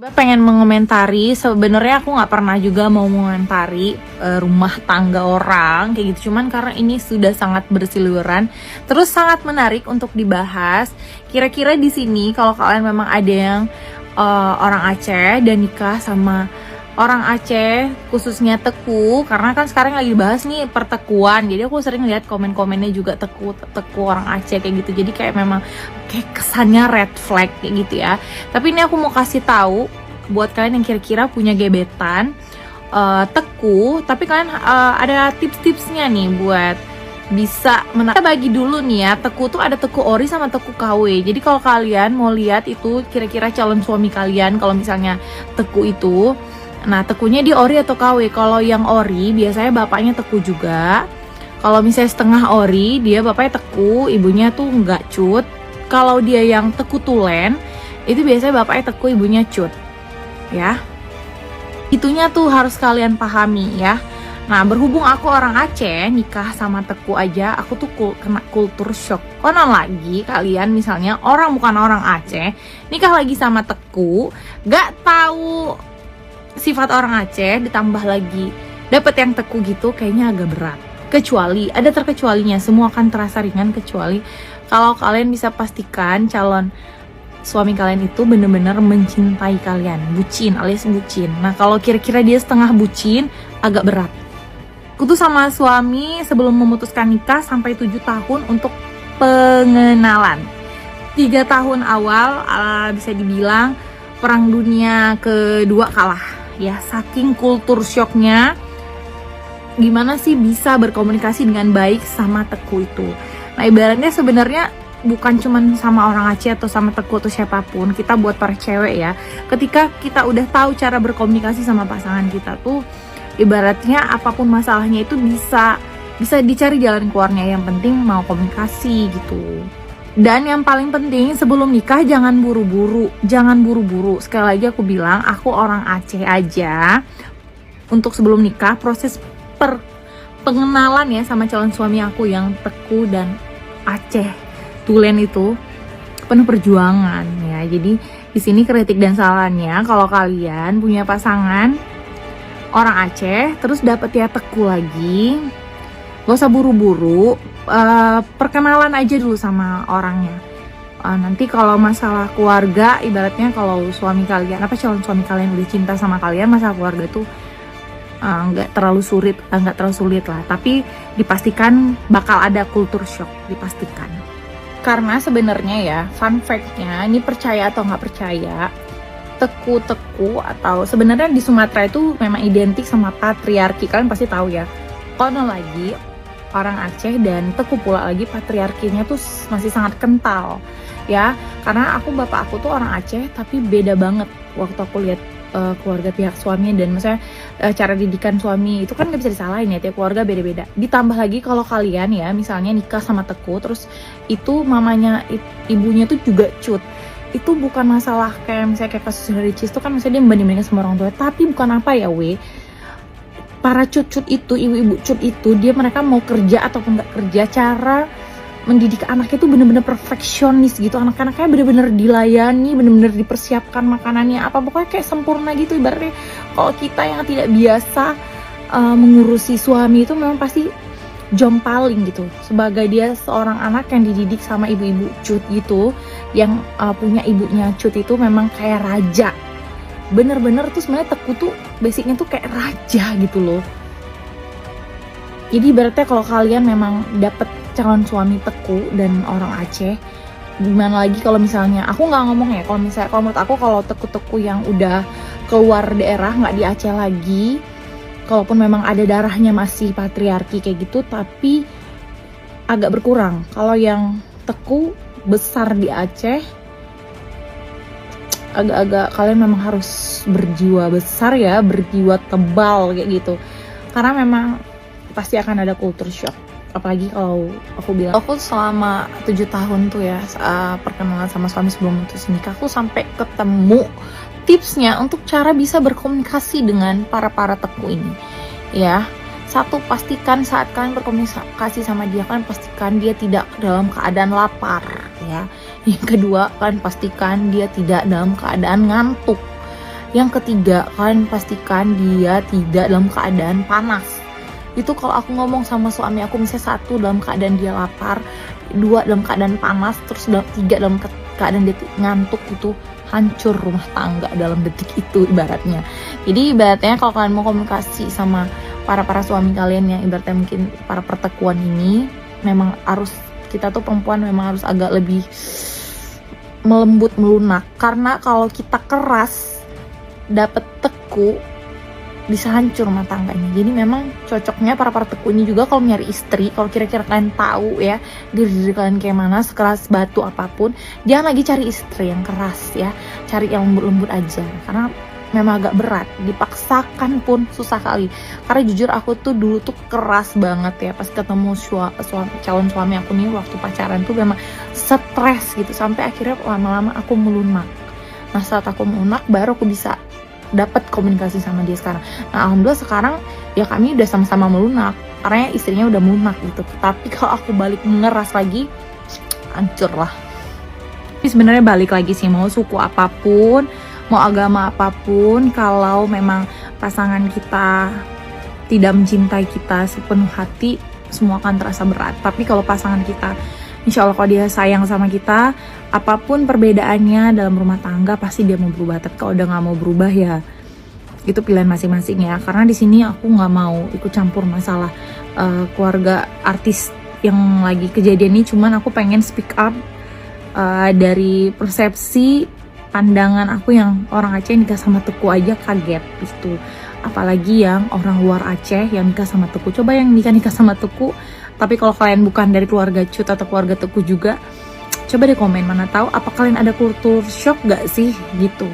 Tiba pengen mengomentari, sebenarnya aku nggak pernah juga mau mengomentari rumah tangga orang kayak gitu, cuman karena ini sudah sangat berseliweran, terus sangat menarik untuk dibahas. Kira-kira di sini kalau kalian memang ada yang orang Aceh dan nikah sama orang Aceh, khususnya Teku, karena kan sekarang lagi dibahas nih pertekuan, jadi aku sering lihat komen-komennya juga teku orang Aceh kayak gitu, jadi kayak memang kayak kesannya red flag kayak gitu ya. Tapi ini aku mau kasih tahu buat kalian yang kira-kira punya gebetan Teku, tapi kalian ada tips-tipsnya nih buat bisa kita bagi dulu nih ya. Teku tuh ada Teku ori sama Teku KW. Jadi kalau kalian mau lihat itu kira-kira calon suami kalian, kalau misalnya Teku itu, nah tekunya di ori atau KW. Kalau yang ori biasanya bapaknya Teku juga. Kalau misalnya setengah ori, dia bapaknya Teku, ibunya tuh nggak cut. Kalau dia yang Teku tulen, itu biasanya bapaknya Teku, ibunya cut. Ya, itunya tuh harus kalian pahami ya. Nah, berhubung aku orang Aceh, nikah sama Teku aja, aku tuh kena kultur shock. Konon lagi kalian misalnya orang bukan orang Aceh, nikah lagi sama Teku, gak tahu sifat orang Aceh, ditambah lagi dapet yang Teku gitu, kayaknya agak berat. Kecuali, ada terkecualinya, semua akan terasa ringan kecuali kalau kalian bisa pastikan calon suami kalian itu bener-bener mencintai kalian, bucin alias bucin. Nah, kalau kira-kira dia setengah bucin, agak berat. Aku tuh sama suami sebelum memutuskan nikah sampai 7 tahun untuk pengenalan. 3 tahun awal bisa dibilang perang dunia kedua kalah ya, saking kultur shocknya. Gimana sih bisa berkomunikasi dengan baik sama Teku itu. Nah, ibaratnya sebenarnya bukan cuman sama orang Aceh atau sama Teku atau siapapun, kita buat para cewek ya, ketika kita udah tahu cara berkomunikasi sama pasangan kita tuh, ibaratnya apapun masalahnya itu bisa dicari jalan keluarnya. Yang penting mau komunikasi gitu. Dan yang paling penting sebelum nikah jangan buru-buru. Sekali lagi aku bilang, aku orang Aceh aja, untuk sebelum nikah proses pengenalan ya sama calon suami aku yang Teku dan Aceh tulen itu penuh perjuangan ya. Jadi di sini kritik dan sarannya, kalau kalian punya pasangan orang Aceh terus dapet ya Teku lagi, gak usah buru-buru, perkenalan aja dulu sama orangnya. Nanti kalau masalah keluarga, ibaratnya kalau suami kalian, calon suami kalian udah cinta sama kalian, masalah keluarga tuh nggak terlalu sulit lah. Tapi dipastikan bakal ada kultur shock, dipastikan. Karena sebenarnya ya, fun fact-nya, ini percaya atau nggak percaya, Teku atau sebenarnya di Sumatera itu memang identik sama patriarki. Kalian pasti tahu ya. Konon lagi orang Aceh dan Teku pula lagi patriarkinya tuh masih sangat kental ya. Karena bapak aku tuh orang Aceh, tapi beda banget waktu aku lihat keluarga pihak suami. Dan maksudnya cara didikan suami itu kan nggak bisa disalahin ya, tiap keluarga beda-beda. Ditambah lagi kalau kalian ya misalnya nikah sama Teku, terus itu mamanya ibunya tuh juga cut, itu bukan masalah kayak misalnya kayak kasus Ricis itu kan misalnya dia membanding-bandingkan sama orang tua, tapi bukan apa ya para cut itu, ibu-ibu cut itu, mereka mau kerja ataupun nggak kerja, cara mendidik anaknya itu bener-bener perfeksionis gitu. Anak-anaknya bener-bener dilayani, bener-bener dipersiapkan makanannya, apa pokoknya kayak sempurna gitu. Ibaratnya kalau kita yang tidak biasa mengurusi suami itu memang pasti jompaling gitu. Sebagai dia seorang anak yang dididik sama ibu-ibu cut gitu, yang punya ibunya cut itu memang kayak raja. Bener-bener tuh sebenarnya Teku tuh basicnya tuh kayak raja gitu loh. Jadi ibaratnya kalau kalian memang dapet calon suami Teku dan orang Aceh, gimana lagi kalau misalnya, aku nggak ngomong ya, kalau menurut aku kalau Teku-Teku yang udah keluar daerah, nggak di Aceh lagi, kalaupun memang ada darahnya masih patriarki kayak gitu, tapi agak berkurang. Kalau yang Teku besar di Aceh, agak-agak kalian memang harus berjiwa besar ya, berjiwa tebal kayak gitu. Karena memang pasti akan ada culture shock. Apalagi kalau aku bilang, aku selama 7 tahun tuh ya perkenalan sama suami sebelum putus nikah, aku sampai ketemu tipsnya untuk cara bisa berkomunikasi dengan para Teku ini ya. Satu, pastikan saat kalian berkomunikasi sama dia, kalian pastikan dia tidak dalam keadaan lapar ya. Yang kedua, kalian pastikan dia tidak dalam keadaan ngantuk. Yang ketiga, kalian pastikan dia tidak dalam keadaan panas. Itu kalau aku ngomong sama suami aku, misalnya satu dalam keadaan dia lapar, dua dalam keadaan panas, terus tiga dalam keadaan dia ngantuk, itu hancur rumah tangga dalam detik itu ibaratnya. Jadi ibaratnya kalau kalian mau komunikasi sama para suami kalian yang ibaratnya mungkin para pertekuan ini, memang harus, kita tuh perempuan memang harus agak lebih melembut, melunak. Karena kalau kita keras dapet teku, bisa hancur rumah tangganya. Jadi memang cocoknya para teku ini juga kalau nyari istri, kalau kira-kira kalian tahu ya diri kalian kayak mana, sekeras batu apapun, jangan lagi cari istri yang keras ya, cari yang lembut-lembut aja, karena memang agak berat, dipaksakan pun susah kali. Karena jujur aku tuh dulu tuh keras banget ya pas ketemu calon suami aku nih, waktu pacaran tuh memang stres gitu, sampai akhirnya lama-lama aku melunak. Nah saat aku melunak baru aku bisa dapat komunikasi sama dia sekarang. Nah alhamdulillah sekarang ya kami udah sama-sama melunak, karena istrinya udah melunak gitu. Tapi kalau aku balik mengeras lagi, hancur lah. Tapi sebenarnya balik lagi sih, mau suku apapun, mau agama apapun, kalau memang pasangan kita tidak mencintai kita sepenuh hati, semua akan terasa berat. Tapi kalau pasangan kita, insya Allah kalau dia sayang sama kita, apapun perbedaannya dalam rumah tangga pasti dia mau berubah. Tapi kalau udah nggak mau berubah ya itu pilihan masing-masing ya. Karena di sini aku nggak mau ikut campur masalah keluarga artis yang lagi kejadian ini. Cuman aku pengen speak up dari persepsi pandangan aku yang orang Aceh nikah sama Teku aja kaget gitu. Apalagi yang orang luar Aceh yang nikah sama Teku. Coba yang nikah sama Teku, tapi kalau kalian bukan dari keluarga Cut atau keluarga Teku juga, coba deh komen, mana tahu apa kalian ada kultur shock gak sih gitu.